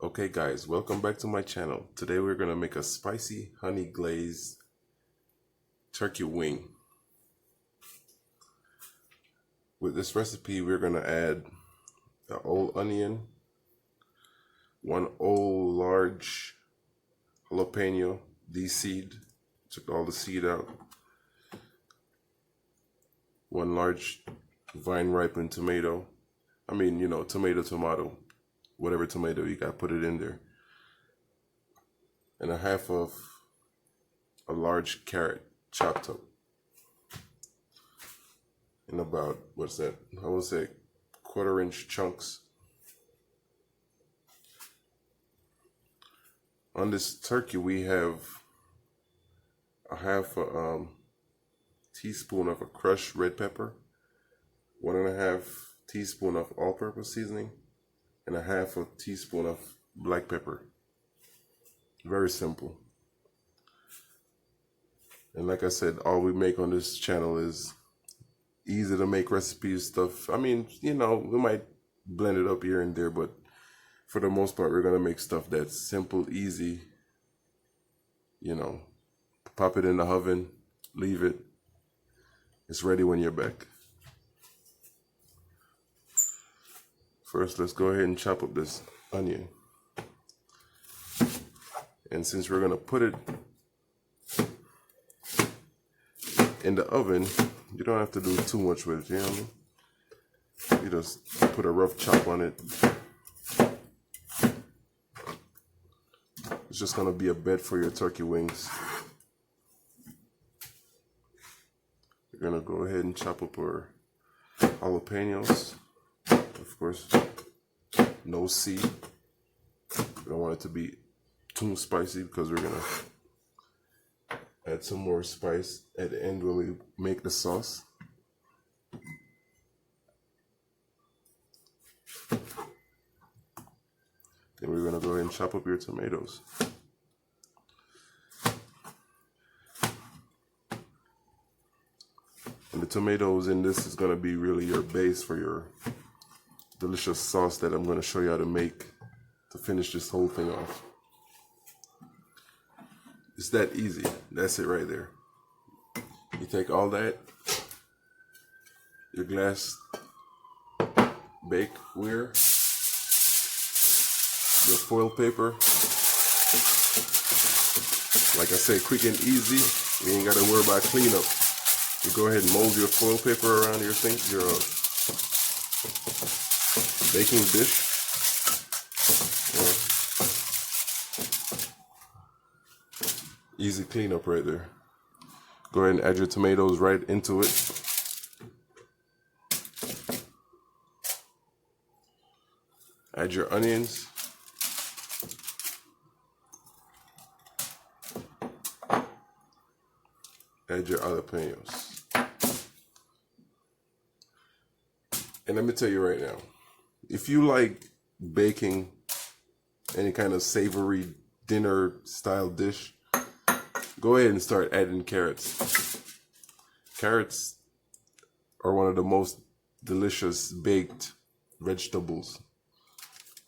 Okay guys, welcome back to my channel. Today we're going to make a spicy honey glazed turkey wing. With this recipe we're going to add an old onion, one old large jalapeno, de-seed, took all the seed out, one large vine ripened tomato, tomato, whatever tomato you got, put it in there, and a half of a large carrot chopped up, in about, what's that, I would say 1/4 inch chunks. On this turkey we have a half a teaspoon of a crushed red pepper, 1.5 teaspoon of all-purpose seasoning, and a half a teaspoon of black pepper. Very simple. And like I said, all we make on this channel is easy to make recipes stuff. I mean, we might blend it up here and there, but for the most part, we're gonna make stuff that's simple, easy. Pop it in the oven, leave it. It's ready when you're back. First, let's go ahead and chop up this onion. And since we're gonna put it in the oven, you don't have to do too much with it, you know what I mean? You just put a rough chop on it. It's just gonna be a bed for your turkey wings. We're gonna go ahead and chop up our jalapenos. Of course, no seed. We don't want it to be too spicy because we're gonna add some more spice at the end when we make the sauce. Then we're gonna go ahead and chop up your tomatoes. And the tomatoes in this is gonna be really your base for your delicious sauce that I'm gonna show you how to make to finish this whole thing off. It's that easy. That's it right there. You take all that, your glass bakeware, your foil paper. Like I said, quick and easy. You ain't gotta worry about cleanup. You go ahead and mold your foil paper around your sink, your baking dish. Easy cleanup right there. Go ahead and add your tomatoes right into it. Add your onions. Add your jalapenos. And let me tell you right now, if you like baking any kind of savory dinner style dish, go ahead and start adding carrots. Carrots are one of the most delicious baked vegetables.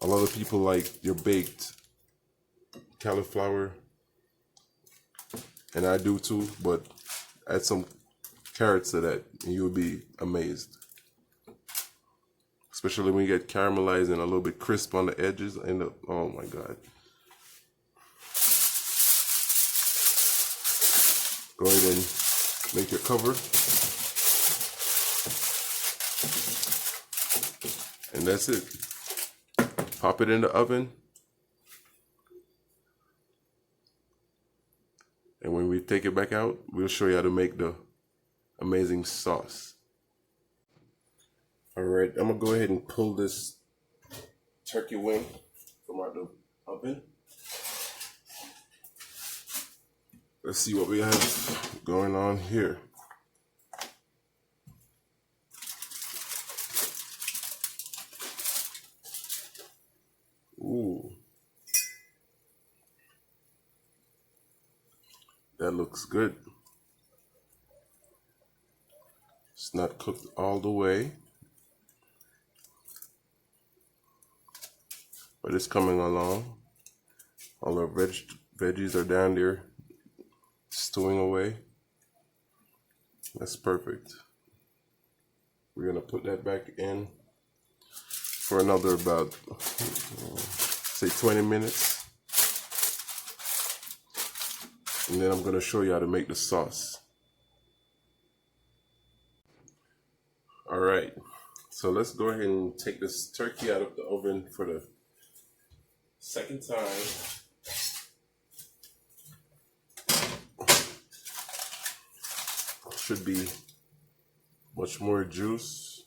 A lot of people like your baked cauliflower, and I do too, but add some carrots to that and you'll be amazed. Especially when you get caramelized and a little bit crisp on the edges, and oh my God. Go ahead and make your cover. And that's it. Pop it in the oven. And when we take it back out, we'll show you how to make the amazing sauce. All right, I'm gonna go ahead and pull this turkey wing from out the oven. Let's see what we have going on here. Ooh. That looks good. It's not cooked all the way. but it's coming along. All our veggies are down there stewing away. That's perfect. We're gonna put that back in for another about, say 20 minutes. And then I'm gonna show you how to make the sauce. All right, so let's go ahead and take this turkey out of the oven for the second time. Should be much more juice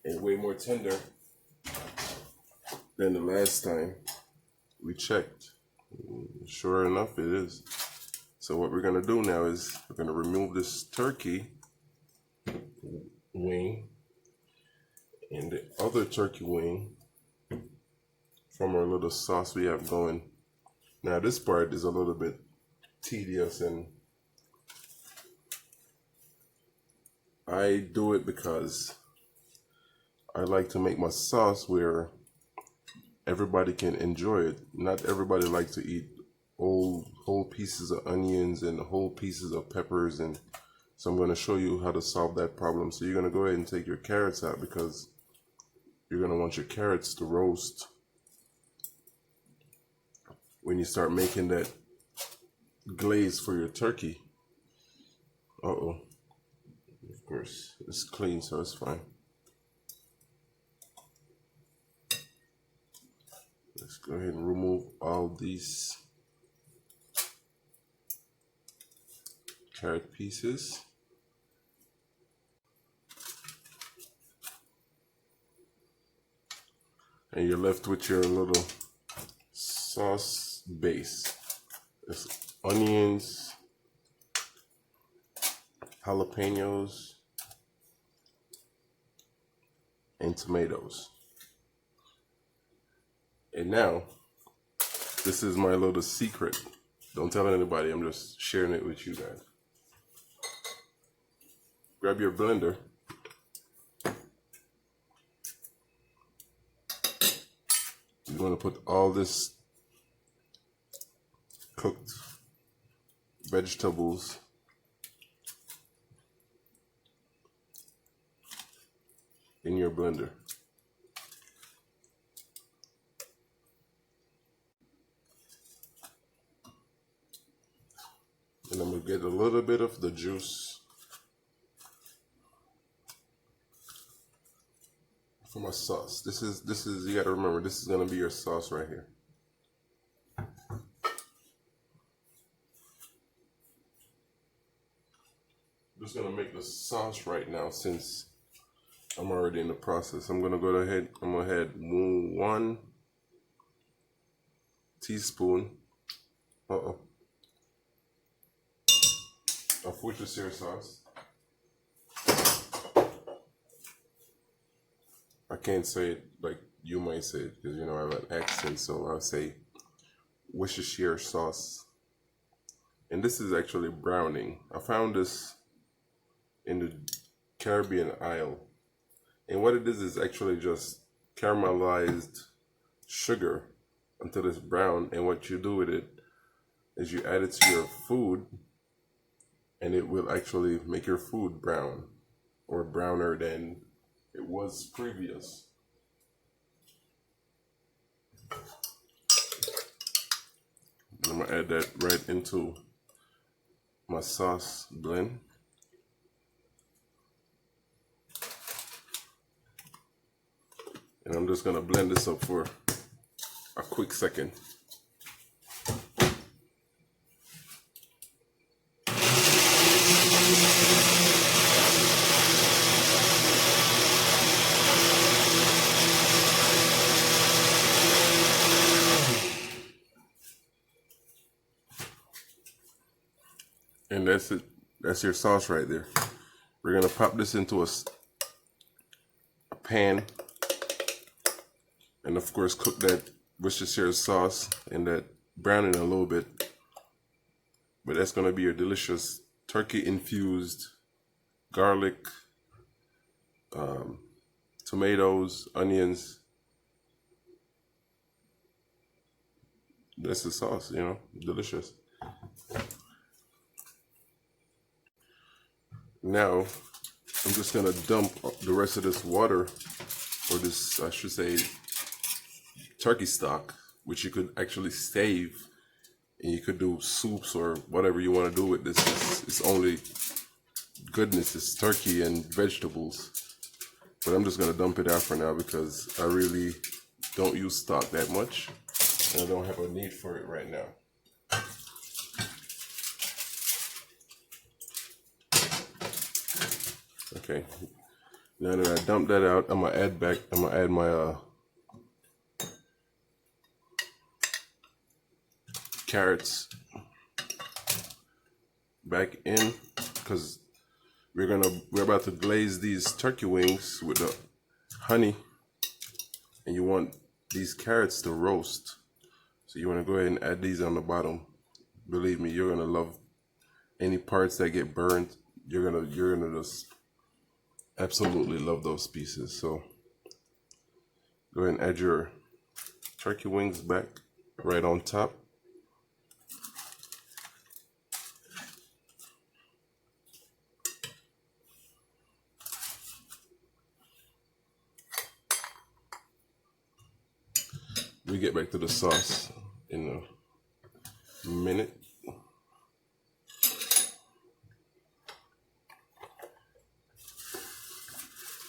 and way more tender than the last time we checked. Sure enough, it is. So what we're gonna do now is we're gonna remove this turkey wing and the other turkey wing from our little sauce we have going. Now this part is a little bit tedious, and I do it because I like to make my sauce where everybody can enjoy it. Not everybody likes to eat whole pieces of onions and whole pieces of peppers, and so I'm going to show you how to solve that problem. So you're going to go ahead and take your carrots out because you're going to want your carrots to roast when you start making that glaze for your turkey. Uh-oh. Of course, it's clean, so it's fine. Let's go ahead and remove all these carrot pieces. And you're left with your little sauce base. It's onions, jalapenos, and tomatoes. And now, this is my little secret. Don't tell anybody, I'm just sharing it with you guys. Grab your blender. You're going to put all this cooked vegetables in your blender. And I'm going to get a little bit of the juice for my sauce. This is you got to remember, this is going to be your sauce right here. I'm just going to make the sauce right now since I'm already in the process. I'm going to add 1 teaspoon of Worcestershire sauce. I can't say it like you might say it because, you know, I have an accent, so I'll say Worcestershire sauce. And this is actually browning. I found this in the Caribbean aisle. And what it is actually just caramelized sugar until it's brown. And what you do with it is you add it to your food, and it will actually make your food brown or browner than it was previous. I'm gonna add that right into my sauce blend. And I'm just gonna blend this up for a quick second. And that's it. That's your sauce right there. We're gonna pop this into a pan, and of course cook that Worcestershire sauce and that browning a little bit. But that's gonna be your delicious turkey infused garlic, tomatoes, onions, That's the sauce, you know, delicious. Now, I'm just gonna dump the rest of this water, or this, I should say, turkey stock, which you could actually save, and you could do soups or whatever you want to do with this. It's only goodness, it's turkey and vegetables. But I'm just gonna dump it out for now because I really don't use stock that much, and I don't have a need for it right now. Okay, now that I dumped that out, I'm gonna add my carrots back in, because we're about to glaze these turkey wings with the honey, and you want these carrots to roast. So you want to go ahead and add these on the bottom. Believe me, you're gonna love any parts that get burned. You're gonna just absolutely love those pieces. So go ahead and add your turkey wings back right on top. We get back to the sauce in a minute.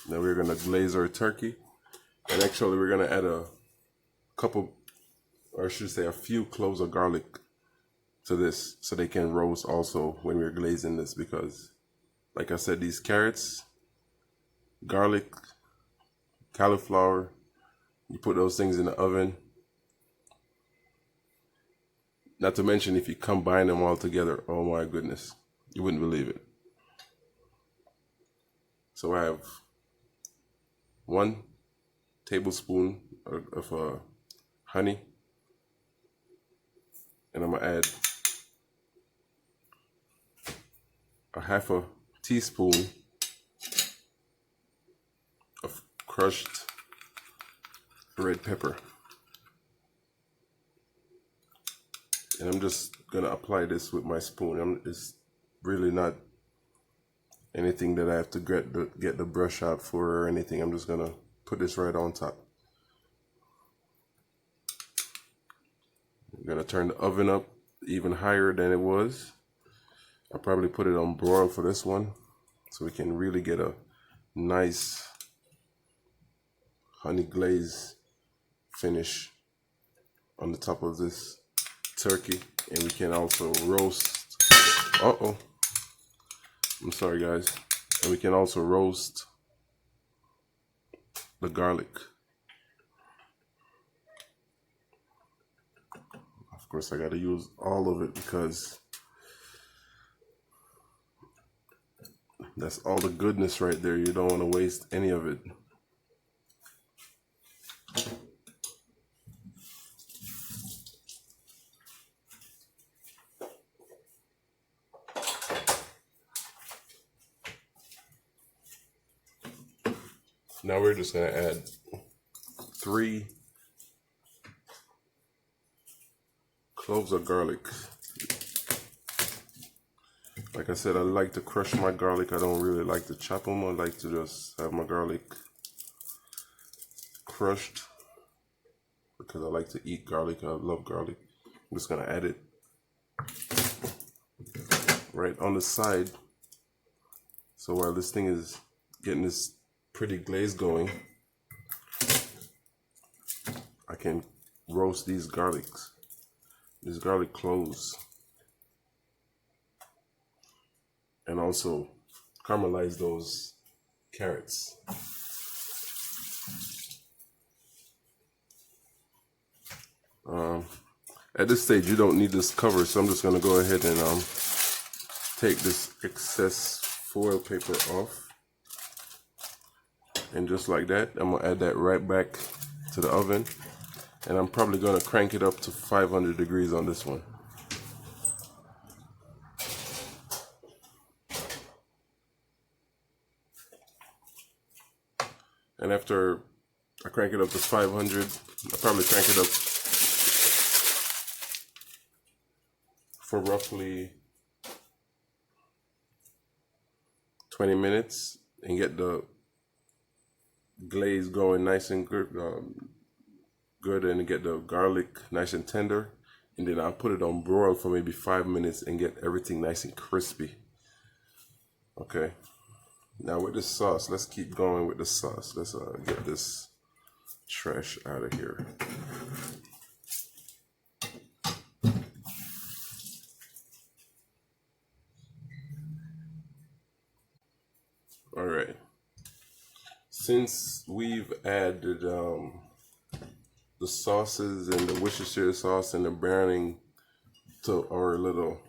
Now we're gonna glaze our turkey, and actually we're gonna add a couple, or I should say a few cloves of garlic to this, so they can roast also when we're glazing this, because like I said, these carrots, garlic, cauliflower, you put those things in the oven. Not to mention, if you combine them all together, oh my goodness, you wouldn't believe it. So I have 1 tablespoon of honey, and I'm gonna add a half a teaspoon of crushed red pepper. And I'm just gonna apply this with my spoon. It's really not anything that I have to get the brush out for or anything. I'm just gonna put this right on top. I'm gonna turn the oven up even higher than it was. I'll probably put it on broil for this one, so we can really get a nice honey glaze finish on the top of this turkey. And we can also roast, I'm sorry guys, and we can also roast the garlic. Of course I gotta use all of it because that's all the goodness right there. You don't want to waste any of it. Now we're just gonna add 3 cloves of garlic. Like I said, I like to crush my garlic. I don't really like to chop them. I like to just have my garlic crushed because I like to eat garlic. I love garlic. I'm just gonna add it right on the side. So while this thing is getting this pretty glaze going, I can roast these garlic cloves, and also caramelize those carrots. At this stage you don't need this cover, so I'm just going to go ahead and take this excess foil paper off, and just like that I'm going to add that right back to the oven, and I'm probably going to crank it up to 500 degrees on this one. And after I crank it up to 500, I'll probably crank it up for roughly 20 minutes and get the glaze going nice and good, and get the garlic nice and tender. And then I'll put it on broil for maybe 5 minutes and get everything nice and crispy. Okay. Now with the sauce, let's keep going with the sauce. Let's get this trash out of here. All right. Since we've added the sauces and the Worcestershire sauce and the browning to our little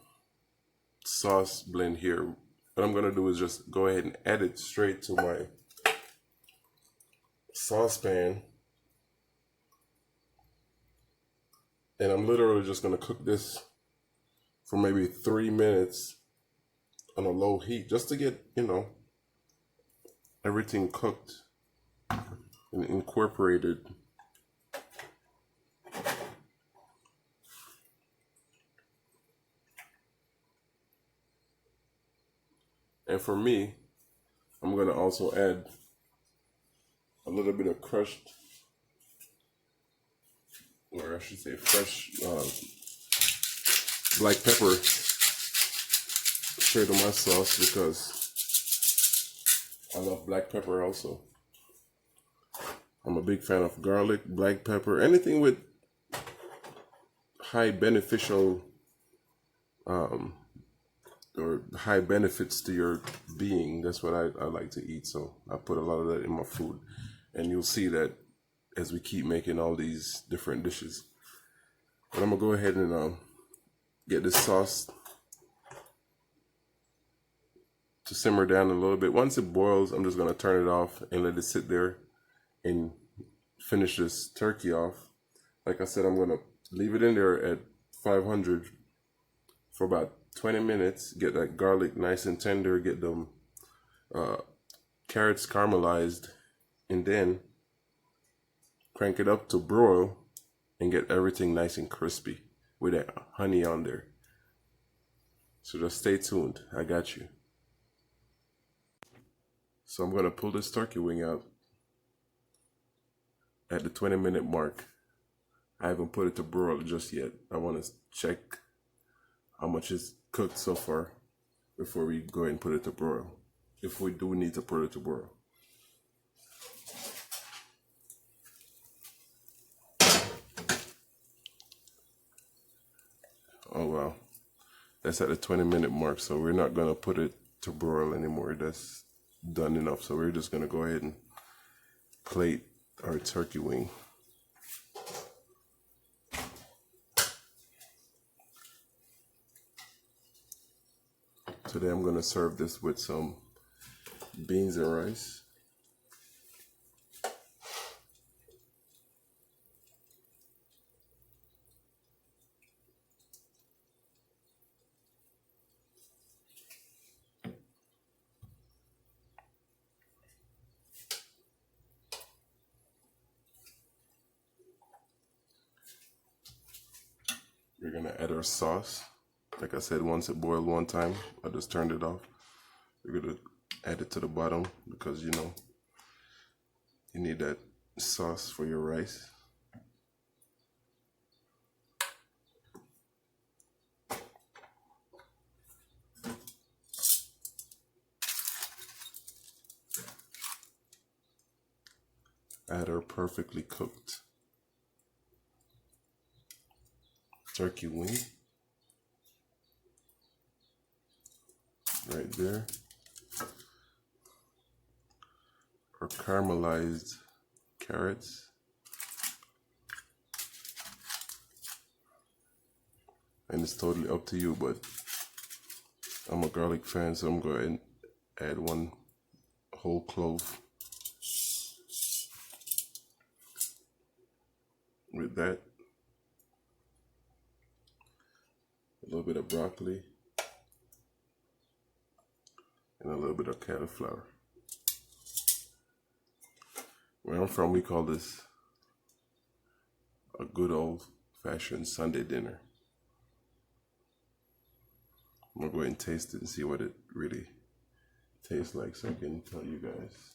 sauce blend here, what I'm gonna do is just go ahead and add it straight to my saucepan. And I'm literally just gonna cook this for maybe 3 minutes on a low heat, just to get, everything cooked and incorporated. And for me, I'm gonna also add a little bit of crushed, or I should say fresh black pepper straight on my sauce, because I love black pepper also. I'm a big fan of garlic, black pepper, anything with high beneficial or high benefits to your being. That's what I like to eat, so I put a lot of that in my food. And you'll see that as we keep making all these different dishes. But I'm gonna go ahead and get this sauce to simmer down a little bit. Once it boils, I'm just gonna turn it off and let it sit there and finish this turkey off. Like I said, I'm gonna leave it in there at 500 for about 20 minutes, get that garlic nice and tender, get them carrots caramelized, and then crank it up to broil and get everything nice and crispy with that honey on there. So just stay tuned, I got you. So I'm gonna pull this turkey wing out at the 20-minute mark. I haven't put it to broil just yet. I wanna check how much is cooked so far before we go ahead and put it to broil, if we do need to put it to broil. Oh wow, that's at the 20-minute mark, so we're not gonna put it to broil anymore. That's done enough, so we're just gonna go ahead and plate our turkey wing. Today I'm gonna serve this with some beans and rice. We're gonna add our sauce. Like I said, once it boiled one time, I just turned it off. We're gonna add it to the bottom because you need that sauce for your rice. Add our perfectly cooked turkey wing right there. Our caramelized carrots. And it's totally up to you, but I'm a garlic fan, so I'm going to add one whole clove with that. A little bit of broccoli and a little bit of cauliflower. Where I'm from, we call this a good old-fashioned Sunday dinner. I'm gonna go ahead and taste it and see what it really tastes like so I can tell you guys.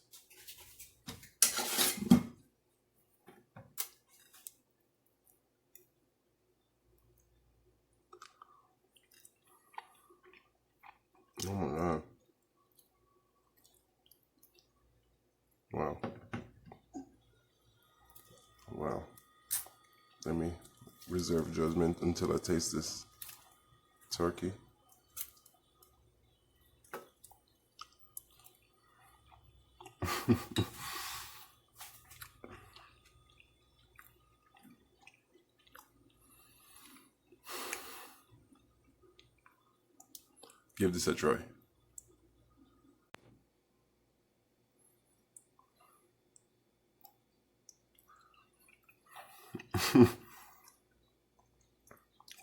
Oh my God. Wow. Wow. Let me reserve judgment until I taste this turkey. Give this a try.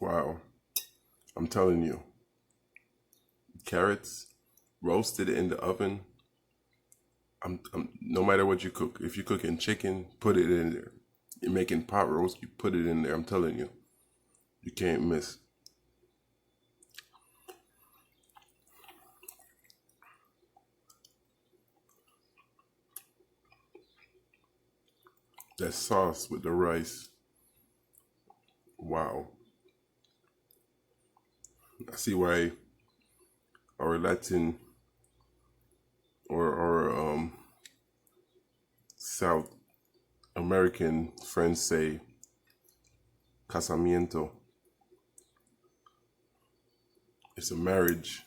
Wow. I'm telling you, carrots roasted in the oven. No matter what you cook, if you're cooking chicken, put it in there. You're making pot roast, you put it in there. I'm telling you, you can't miss. That sauce with the rice. Wow. I see why our Latin or South American friends say casamiento. It's a marriage.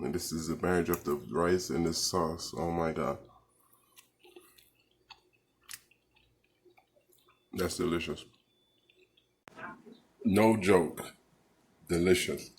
And this is a marriage of the rice and the sauce. Oh my God. That's delicious. No joke. Delicious.